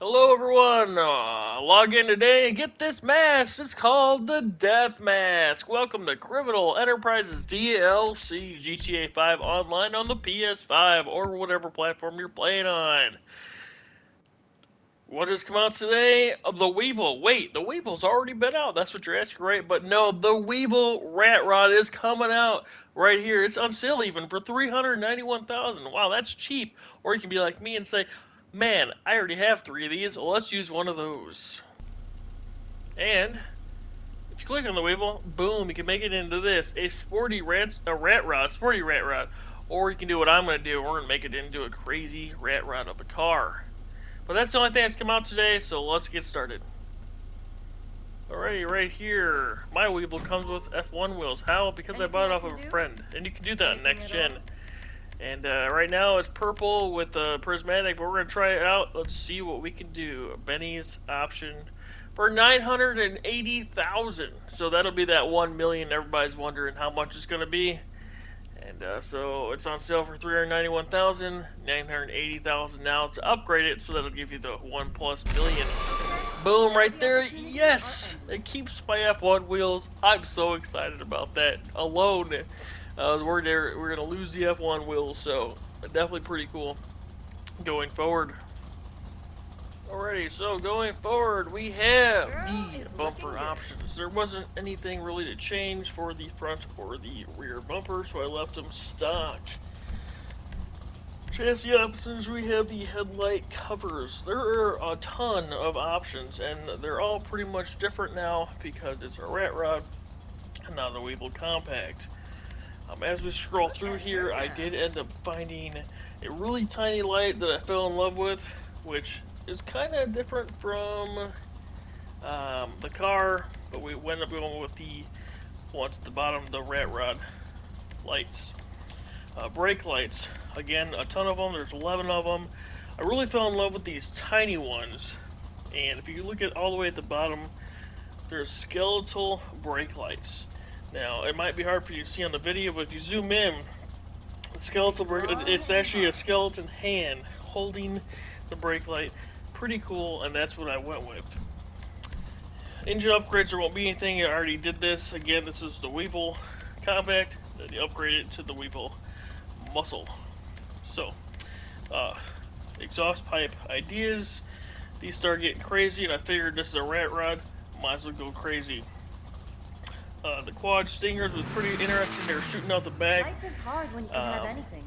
Hello everyone, log in today and get this mask. It's called the Death Mask. Welcome to Criminal Enterprises DLC GTA 5 online on the PS5 or whatever platform you're playing on. What has come out today? The Weevil. Wait, the Weevil's already been out. That's what you're asking, right? But no, the Weevil Rat Rod is coming out right here. It's on sale even for $391,000. Wow, that's cheap. Or you can be like me and say, man, I already have three of these. Well, let's use one of those. And if you click on the Weevil, boom, you can make it into this, a rat rod, sporty rat rod. Or you can do what I'm going to do. We're going to make it into a crazy rat rod of a car. But that's the only thing that's come out today, so let's get started. Alrighty, right here, my Weevil comes with F1 wheels. How? Because I bought it off of a friend. And you can do that on next gen. And right now it's purple with prismatic, but we're going to try it out. Let's see what we can do. Benny's option for $980,000. So that'll be that 1 million everybody's wondering how much it's going to be. And so it's on sale for $391,000, $980,000 now to upgrade it, so that'll give you the 1+ million. Boom, right there. Yes, it keeps my F1 wheels. I'm so excited about that alone. We're gonna lose the F1 wheels, so definitely pretty cool going forward. Alrighty, so going forward, we have the bumper options. There wasn't anything really to change for the front or the rear bumper, so I left them stock. Chassis options, we have the headlight covers. There are a ton of options, and they're all pretty much different now because it's a rat rod and not a Weevil compact. As we scroll through here, I did end up finding a really tiny light that I fell in love with, which is kind of different from the car, but we went up going with the ones at the bottom, the rat rod lights. Brake lights, again, a ton of them. There's 11 of them. I really fell in love with these tiny ones, and if you look at all the way at the bottom, there's skeletal brake lights. Now, it might be hard for you to see on the video, but if you zoom in, the skeletal brake, it's actually a skeleton hand holding the brake light. Pretty cool, and that's what I went with. Engine upgrades, there won't be anything. I already did this. Again, this is the Weevil compact. Then you upgrade it to the Weevil muscle. So, exhaust pipe ideas. These start getting crazy, and I figured this is a rat rod. Might as well go crazy. The quad stingers was pretty interesting. They were shooting out the back. Life is hard when you can have anything.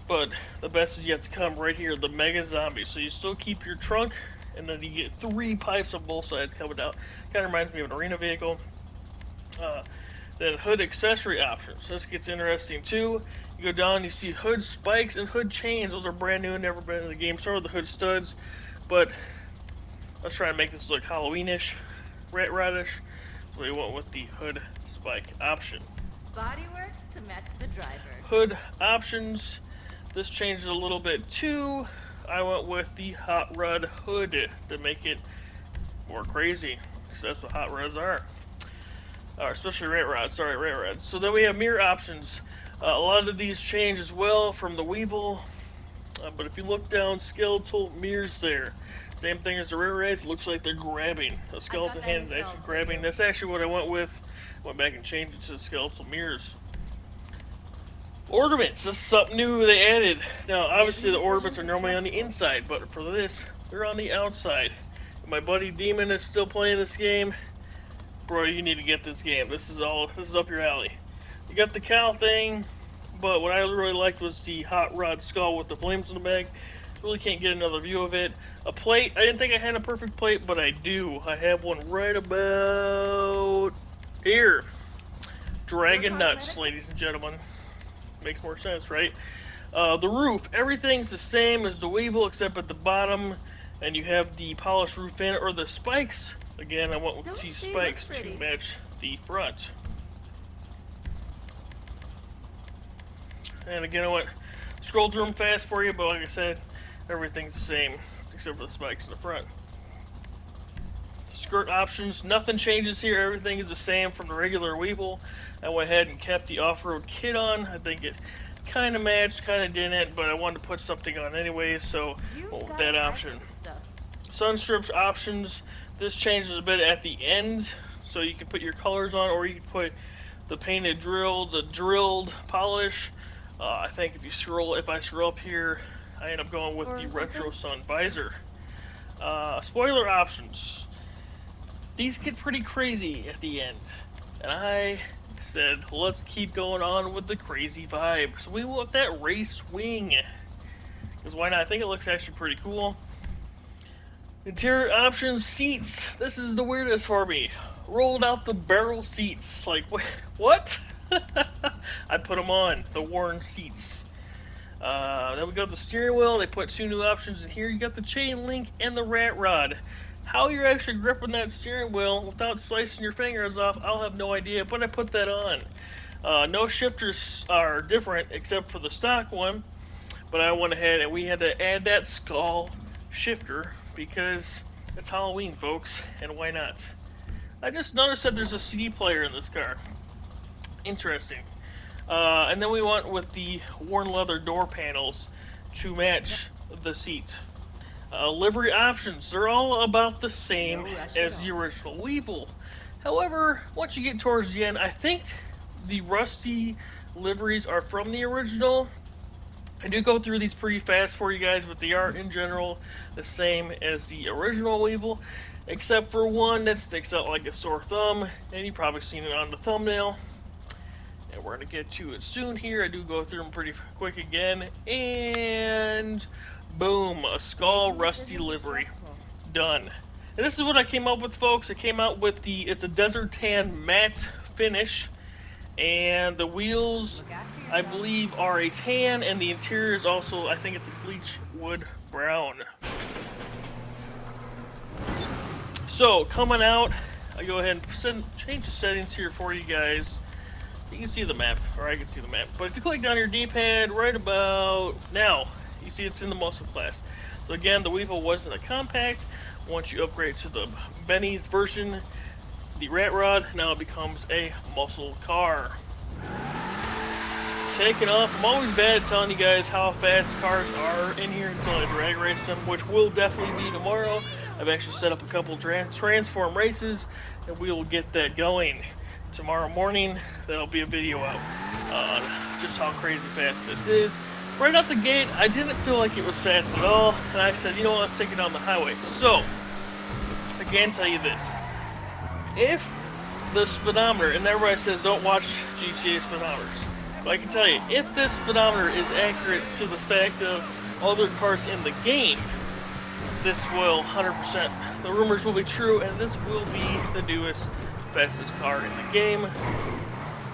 But the best is yet to come right here, the Mega Zombie. So you still keep your trunk, and then you get 3 pipes on both sides coming out. Kind of reminds me of an arena vehicle. Then hood accessory options. This gets interesting too. You go down, you see hood spikes and hood chains. Those are brand new, never been in the game. So are the hood studs. But let's try and make this look Halloweenish, rat rodish. So we went with the hood spike option. Bodywork to match the driver. Hood options. This changes a little bit too. I went with the hot rod hood to make it more crazy, because that's what hot rods are. Especially rat rods. Sorry, rat rods. So then we have mirror options. A lot of these change as well from the Weevil. But if you look down, skeletal mirrors there. Same thing as the rear rays. Looks like they're grabbing. A skeleton hand is actually grabbing. That's actually what I went with. Went back and changed it to skeletal mirrors. Ornaments. This is something new they added. Now, obviously the ornaments are normally on the inside, but for this, they're on the outside. And my buddy Demon is still playing this game. Bro, you need to get this game. This is up your alley. You got the cow thing, but what I really liked was the hot rod skull with the flames in the back. Really can't get another view of it. A plate. I didn't think I had a perfect plate, but I do. I have one right about here. Dragon nuts, ladies and gentlemen. Makes more sense, right? The roof. Everything's the same as the Weevil, except at the bottom, and you have the polished roof in it, or the spikes. Again, I went with these spikes to match the front. And again, I went scroll through them fast for you, but like I said, everything's the same except for the spikes in the front. Skirt options, nothing changes here. Everything is the same from the regular Weevil. I went ahead and kept the off-road kit on. I think it kind of matched, kind of didn't, but I wanted to put something on anyway, so went with that option. Sun strips options. This changes a bit at the end, so you can put your colors on, or you can put the painted drill, the drilled polish. I think if I scroll up here, I end up going with the Or something? retro sun visor. Spoiler options. These get pretty crazy at the end, and I said, let's keep going on with the crazy vibe. So we want that race wing, because why not? I think it looks actually pretty cool. Interior options, seats. This is the weirdest for me. Rolled out the barrel seats. Like, what? I put them on, the worn seats. Then we got the steering wheel. They put two new options in here. You got the chain link and the rat rod. How you're actually gripping that steering wheel without slicing your fingers off, I'll have no idea, but I put that on. No shifters are different except for the stock one, but I went ahead and we had to add that skull shifter because it's Halloween, folks, and why not? I just noticed that there's a CD player in this car. Interesting. And then we went with the worn leather door panels to match the seat. Livery options, they're all about the same as the original Weevil. However, once you get towards the end, I think the rusty liveries are from the original. I do go through these pretty fast for you guys, but they are in general the same as the original Weevil, except for one that sticks out like a sore thumb, and you've probably seen it on the thumbnail. And we're going to get to it soon here. I do go through them pretty quick again, and boom, a skull rusty livery. Done. And this is what I came up with, folks. I came out with it's a desert tan matte finish, and the wheels, I believe, are a tan, and the interior is also, I think it's a bleach wood brown. So, coming out, I go ahead and change the settings here for you guys. You can see the map, or I can see the map. But if you click down your D-pad right about now, you see it's in the muscle class. So again, the Weevil wasn't a compact. Once you upgrade to the Benny's version, the rat rod, now it becomes a muscle car. Taking off. I'm always bad at telling you guys how fast cars are in here until I drag race them, which will definitely be tomorrow. I've actually set up a couple transform races, and we will get that going. Tomorrow morning, there'll be a video out on just how crazy fast this is. Right out the gate, I didn't feel like it was fast at all, and I said, you know what, let's take it on the highway. So, I can tell you this. If the speedometer, and everybody says don't watch GTA speedometers, but I can tell you, if this speedometer is accurate to the fact of other cars in the game, this will 100%, the rumors will be true, and this will be the newest fastest car in the game.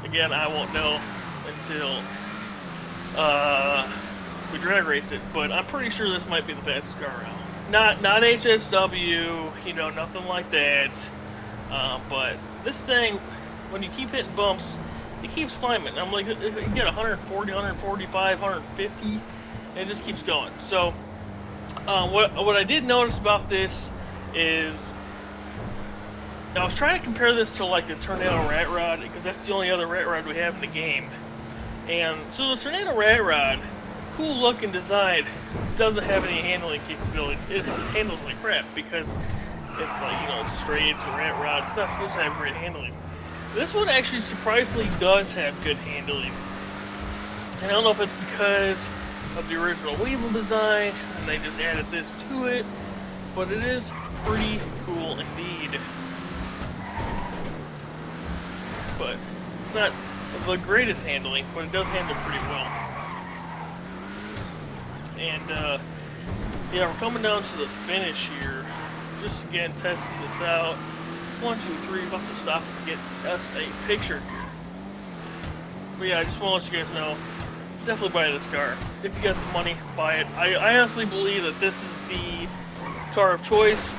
Again, I won't know until we drag race it, but I'm pretty sure this might be the fastest car around. Not HSW, you know, nothing like that. But this thing, when you keep hitting bumps, it keeps climbing. I'm like, you get 140, 145, 150, and it just keeps going. So, what I did notice about this is, I was trying to compare this to like the Tornado Rat Rod, because that's the only other Rat Rod we have in the game. And so the Tornado Rat Rod, cool look and design, doesn't have any handling capability. It handles like crap because it's like, you know, it's straight, it's a Rat Rod. It's not supposed to have great handling. This one actually surprisingly does have good handling. And I don't know if it's because of the original Weevil design and they just added this to it, but it is pretty cool indeed. But it's not the greatest handling, but it does handle pretty well. And yeah, we're coming down to the finish here. Just again testing this out. 1, 2, 3, about to stop and get us a picture here. But yeah, I just want to let you guys know, definitely buy this car. If you got the money, buy it. I honestly believe that this is the car of choice.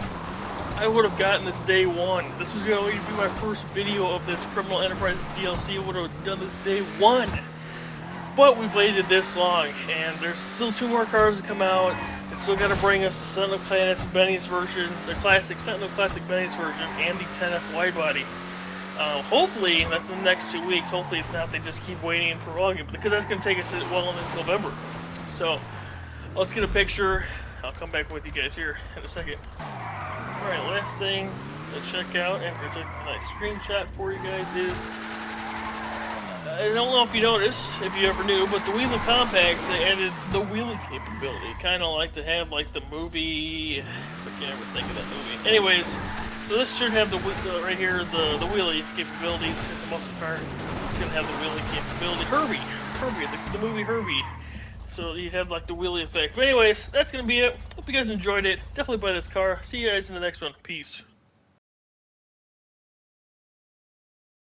I would have gotten this day one. This was going to be my first video of this Criminal Enterprises DLC. I would have done this day one. But we've waited this long, and there's still 2 more cars to come out. It's still got to bring us the Sentinel Classic Benny's version, the classic Sentinel Classic Benny's version, and the 10F widebody. Hopefully, that's in the next 2 weeks. Hopefully it's not they just keep waiting and prolonging it, because that's going to take us well into November. So, let's get a picture. I'll come back with you guys here in a second. Alright, last thing to check out after I took the nice screenshot for you guys is, I don't know if you noticed, if you ever knew, but the Weevil Compacts, they added the wheelie capability. Kind of like to have like the movie, I can't ever think of that movie. Anyways, so this should have the right here, the wheelie capabilities. It's a muscle car. It's gonna have the wheelie capability. Herbie, the movie Herbie. So you have like the wheelie effect. But anyways, that's gonna be it. Hope you guys enjoyed it. Definitely buy this car. See you guys in the next one. Peace.